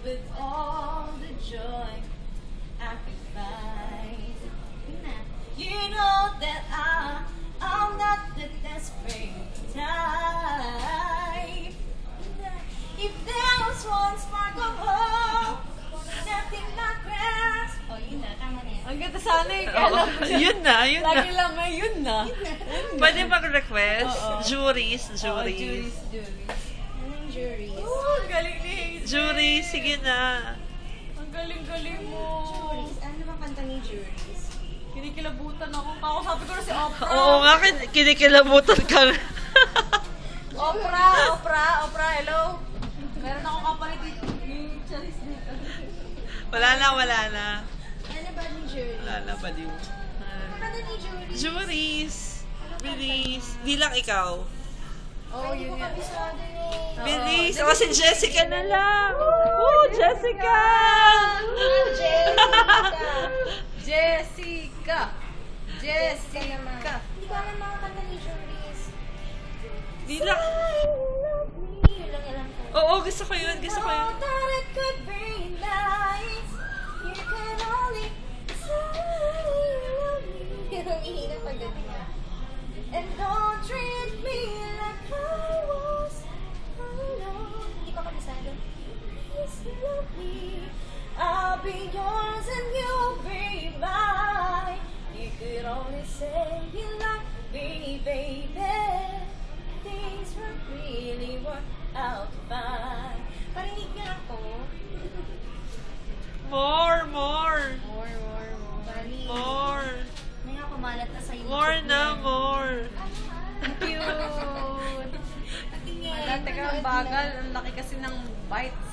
with all the joy I could find. You know that I'm not the desperate type. If there was one spark of hope, nothing but grass. Oh, yun na, tama na yan. Ang ganda sana eh. Oo, yun na. Lagi lang may yun na. Pwede mag-request? Oo. Juries. Juries. Anong juries? Oh, ang galing ni Hazel. Jury, sige na. Ang galing-galing mo. Juries? Ano bang kanta ni juries? Kinikilabutan ako. Kakasabi ko na si Oprah. Oo nga, kinikilabutan ka. Oprah, hello. Meron akong kapalit dito. Yung charis dito. Wala na. Ano ba ni juries? Wala na, baliw. Ano kanta ni juries? Juries. Bilis. Di lang ikaw. Oo, Hindi yun ko nga. kabisado yun. Bilis. O, si Jessica na lang. Oh, Jessica! Jessica. Hindi ko alam mga kanta ni juries. Di lang. Yun lang alam ko. Oo, gusto ko yun. Thought that it could be nice. You can only say you love me. Humihina pag ganyan. And don't treat me like I was alone. Hindi ko kabisado. Yes, you love me. I'll be yours and you'll be mine. You could only say you love me, baby. Things won't really work out fine. Parinig niya ako. More. Parinig. More. May nga kumalat na sa YouTube. More na, yan. more. Cute. Patingin. Dati ka ang bagal. Ang laki kasi ng bites.